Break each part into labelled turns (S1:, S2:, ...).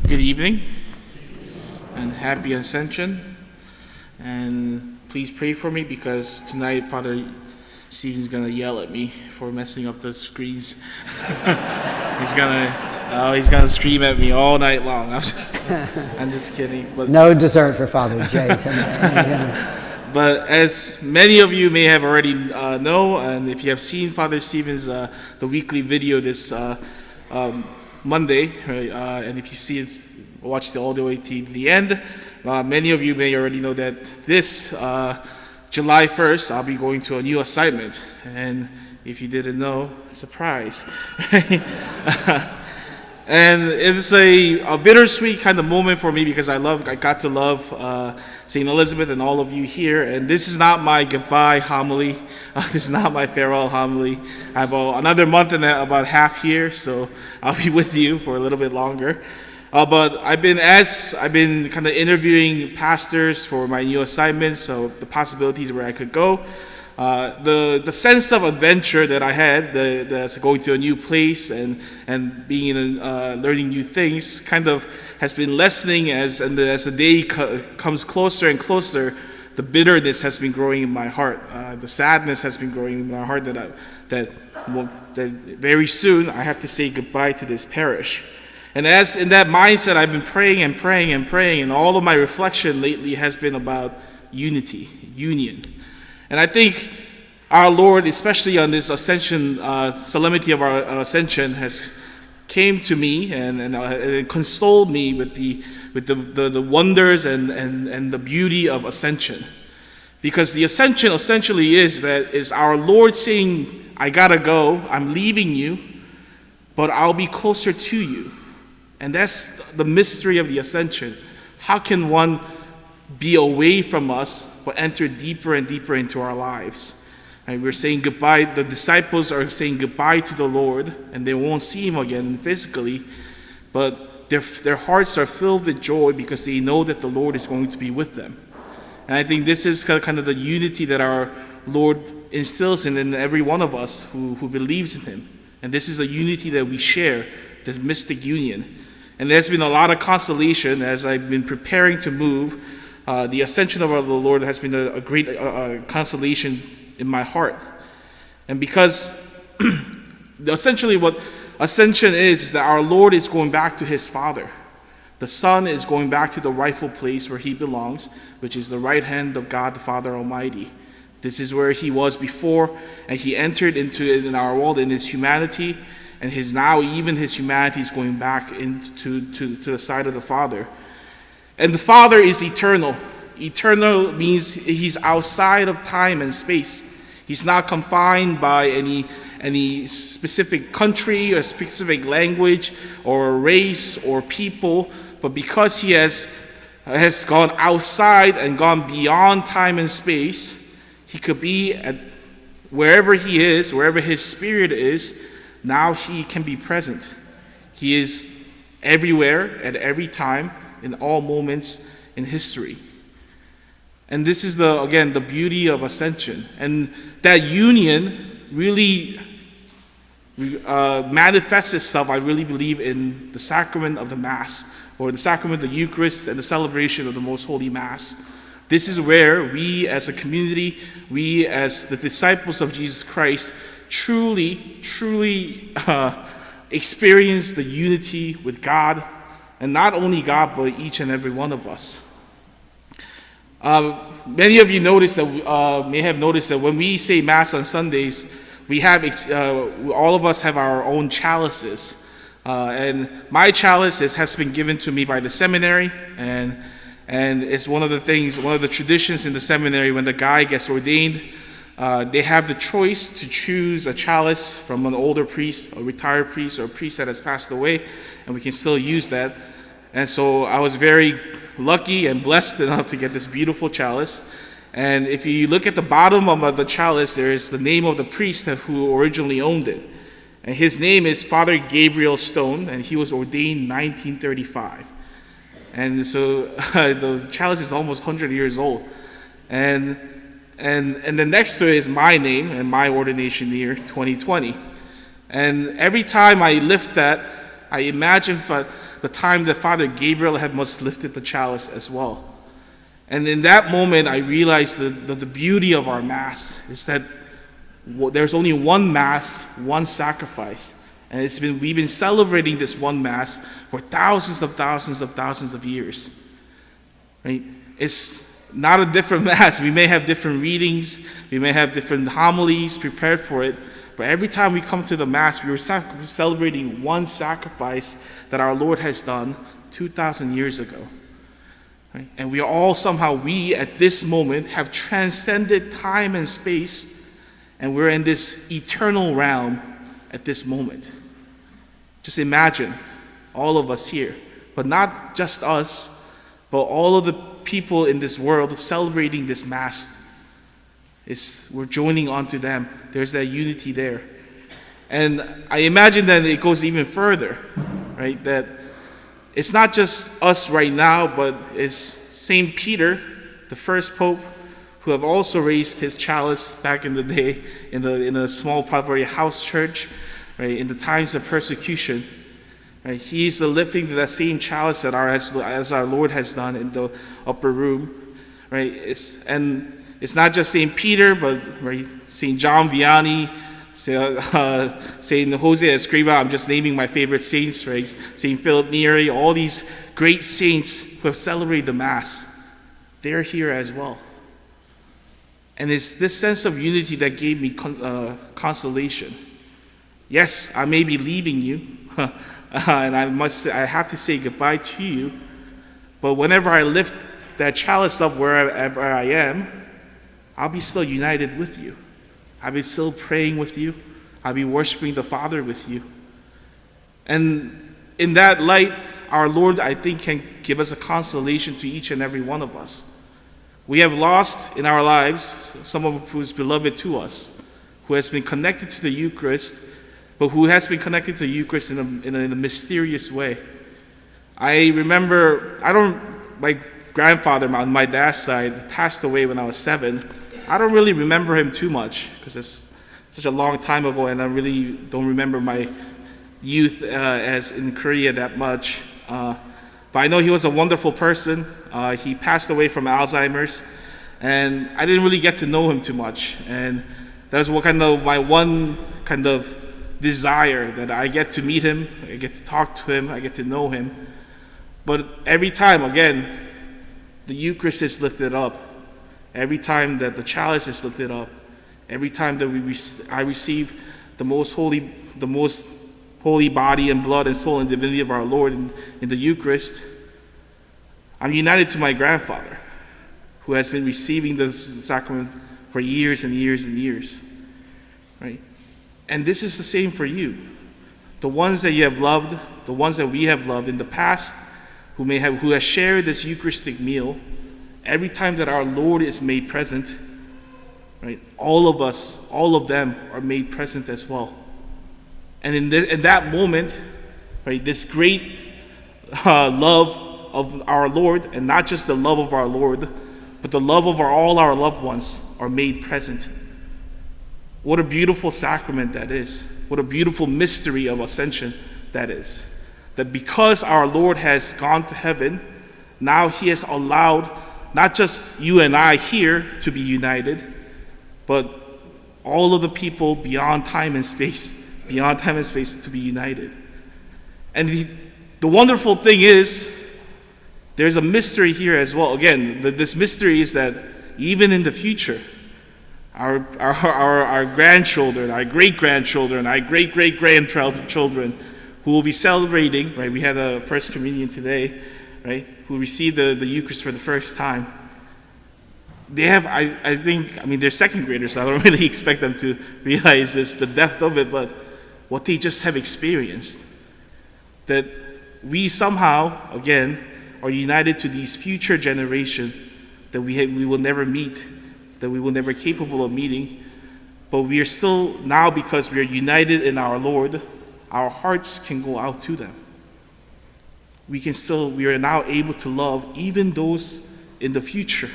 S1: Good evening and happy Ascension. And please pray for me because tonight Father Stephen's gonna yell at me for messing up the screens. he's gonna scream at me all night long. I'm just kidding. But
S2: no dessert for Father Jay tonight.
S1: But as many of you may have already know, and if you have seen Father Stephen's the weekly video this Monday, and if you see it, watch it all the way to the end, many of you may already know that this July 1st, I'll be going to a new assignment. And if you didn't know, surprise. And it's a bittersweet kind of moment for me because I got to love St. Elizabeth and all of you here. And this is not my goodbye homily. This is not my farewell homily. I have another month and about half here, so I'll be with you for a little bit longer. But I've been kind of interviewing pastors for my new assignments, so the possibilities where I could go. The sense of adventure that I had, that's going to a new place and being learning new things, kind of has been lessening as the day comes closer and closer. The bitterness has been growing in my heart. The sadness has been growing in my heart that very soon I have to say goodbye to this parish. And as in that mindset, I've been praying and praying and praying, and all of my reflection lately has been about unity, union. And I think our Lord, especially on this Ascension, solemnity of our Ascension, has came to me and consoled me with the wonders and the beauty of Ascension. Because the Ascension essentially is our Lord saying, I gotta go, I'm leaving you, but I'll be closer to you. And that's the mystery of the Ascension. How can one be away from us but enter deeper and deeper into our lives? And we're saying goodbye. The disciples are saying goodbye to the Lord, and they won't see him again physically, but their hearts are filled with joy because they know that the Lord is going to be with them. And I think this is kind of the unity that our Lord instills in every one of us who believes in him. And this is a unity that we share, this mystic union. And there's been a lot of consolation as I've been preparing to move. The ascension of our Lord has been a great consolation in my heart. And because essentially what ascension is that our Lord is going back to his Father. The Son is going back to the rightful place where he belongs, which is the right hand of God the Father Almighty. This is where he was before, and he entered into it in our world in his humanity, and even his humanity is going back into the side of the Father. And the Father is eternal. Eternal means he's outside of time and space. He's not confined by any specific country or specific language or race or people, but because he has gone outside and gone beyond time and space, he could be at wherever he is, wherever his spirit is. Now he can be present. He is everywhere at every time in all moments in history. And this is the beauty of Ascension. And that union really manifests itself, I really believe, in the sacrament of the Mass, or the sacrament of the Eucharist and the celebration of the Most Holy Mass. This is where we as a community, we as the disciples of Jesus Christ, truly experience the unity with God, and not only God, but each and every one of us. Many of you may have noticed that when we say Mass on Sundays, we have all of us have our own chalices, and my chalice has been given to me by the seminary, and it's one of the traditions in the seminary when the guy gets ordained. They have the choice to choose a chalice from an older priest, a retired priest, or a priest that has passed away, and we can still use that. And so I was very lucky and blessed enough to get this beautiful chalice. And if you look at the bottom of the chalice, there is the name of the priest who originally owned it. And his name is Father Gabriel Stone, and he was ordained in 1935. And so the chalice is almost 100 years old. And then next to it is my name and my ordination year, 2020. And every time I lift that, I imagine the time that Father Gabriel had must lifted the chalice as well. And in that moment, I realized the beauty of our Mass is that there's only one Mass, one sacrifice. And we've been celebrating this one Mass for thousands of years. Right? It's not a different Mass. We may have different readings, we may have different homilies prepared for it, but every time we come to the Mass, we are celebrating one sacrifice that our Lord has done 2,000 years ago. Right? And we are all we at this moment have transcended time and space, and we're in this eternal realm at this moment. Just imagine all of us here, but not just us, but all of the people in this world celebrating this Mass. We're joining onto them. There's that unity there. And I imagine that it goes even further, right? That it's not just us right now, but it's St. Peter, the first pope, who have also raised his chalice back in the day in a small probably house church, right? In the times of persecution. Right? He's the lifting that same chalice that as our Lord has done in the upper room, right? It's not just St. Peter, but right, St. John Vianney, St. Jose Escriva. I'm just naming my favorite saints, right? St. Philip Neri, all these great saints who have celebrated the Mass. They're here as well. And it's this sense of unity that gave me consolation. Yes, I may be leaving you, and I have to say goodbye to you, but whenever I lift that chalice up wherever I am, I'll be still united with you. I'll be still praying with you. I'll be worshiping the Father with you. And in that light, our Lord, I think, can give us a consolation to each and every one of us. We have lost in our lives someone who is beloved to us, who has been connected to the Eucharist, but who has been connected to the Eucharist in a mysterious way. I remember, my grandfather on my dad's side passed away when I was 7. I don't really remember him too much because it's such a long time ago, and I really don't remember my youth as in Korea that much. But I know he was a wonderful person. He passed away from Alzheimer's, and I didn't really get to know him too much. And that was my one kind of desire, that I get to meet him, I get to talk to him, I get to know him. But every time, again, the Eucharist is lifted up. Every time that the chalice is lifted up, every time that I receive the most holy body and blood and soul and divinity of our Lord in the Eucharist, I'm united to my grandfather, who has been receiving this sacrament for years and years and years. Right? And this is the same for you. The ones that you have loved, the ones that we have loved in the past, who has shared this Eucharistic meal, every time that our Lord is made present, right, all of us, all of them are made present as well. And in that moment, right, this great love of our Lord, and not just the love of our Lord, but the love of all our loved ones are made present. What a beautiful sacrament that is. What a beautiful mystery of ascension that is. That because our Lord has gone to heaven, now he has allowed not just you and I here to be united, but all of the people beyond time and space to be united. And the wonderful thing is, there's a mystery here as well. Again, this mystery is that even in the future, our grandchildren, our great-grandchildren, our great-great-grandchildren who will be celebrating, right? We had a First Communion today, right? Who received the Eucharist for the first time. They have, they're second graders, so I don't really expect them to realize the depth of it, but what they just have experienced. That we somehow, again, are united to these future generations that we will never meet, that we will never be capable of meeting, but we are still, now because we are united in our Lord, our hearts can go out to them. We are now able to love even those in the future.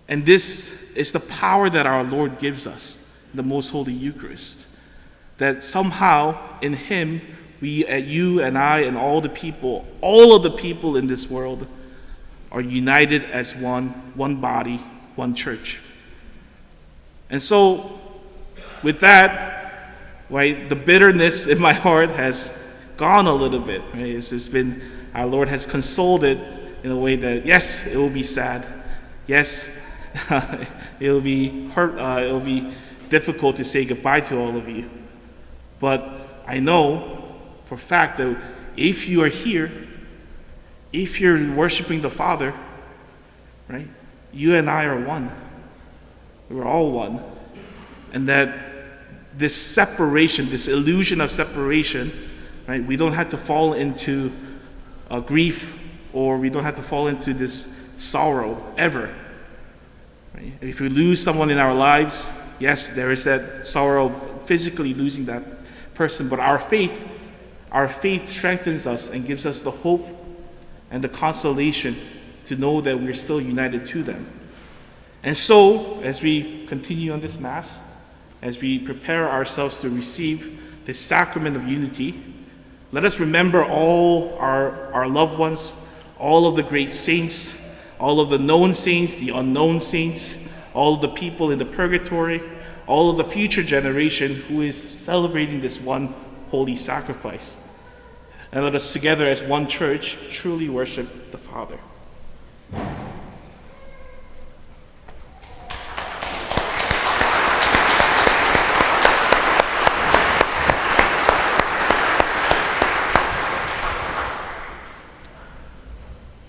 S1: And this is the power that our Lord gives us in the Most Holy Eucharist. That somehow in Him you and I and all of the people in this world are united as one body, one church. And so, with that, right, the bitterness in my heart has gone a little bit. Right? It's been, our Lord has consoled it in a way that, yes, it will be sad. Yes, it will be hurt. It will be difficult to say goodbye to all of you. But I know for a fact that if you are here, if you're worshiping the Father, right, you and I are one. We're all one. And that this separation, this illusion of separation, right, we don't have to fall into grief, or we don't have to fall into this sorrow ever. Right? If we lose someone in our lives, yes, there is that sorrow of physically losing that person, but our faith strengthens us and gives us the hope and the consolation to know that we're still united to them. And so, as we continue on this Mass, as we prepare ourselves to receive this sacrament of unity, let us remember all our loved ones, all of the great saints, all of the known saints, the unknown saints, all of the people in the purgatory, all of the future generation who is celebrating this one holy sacrifice. And let us together as one church truly worship the Father.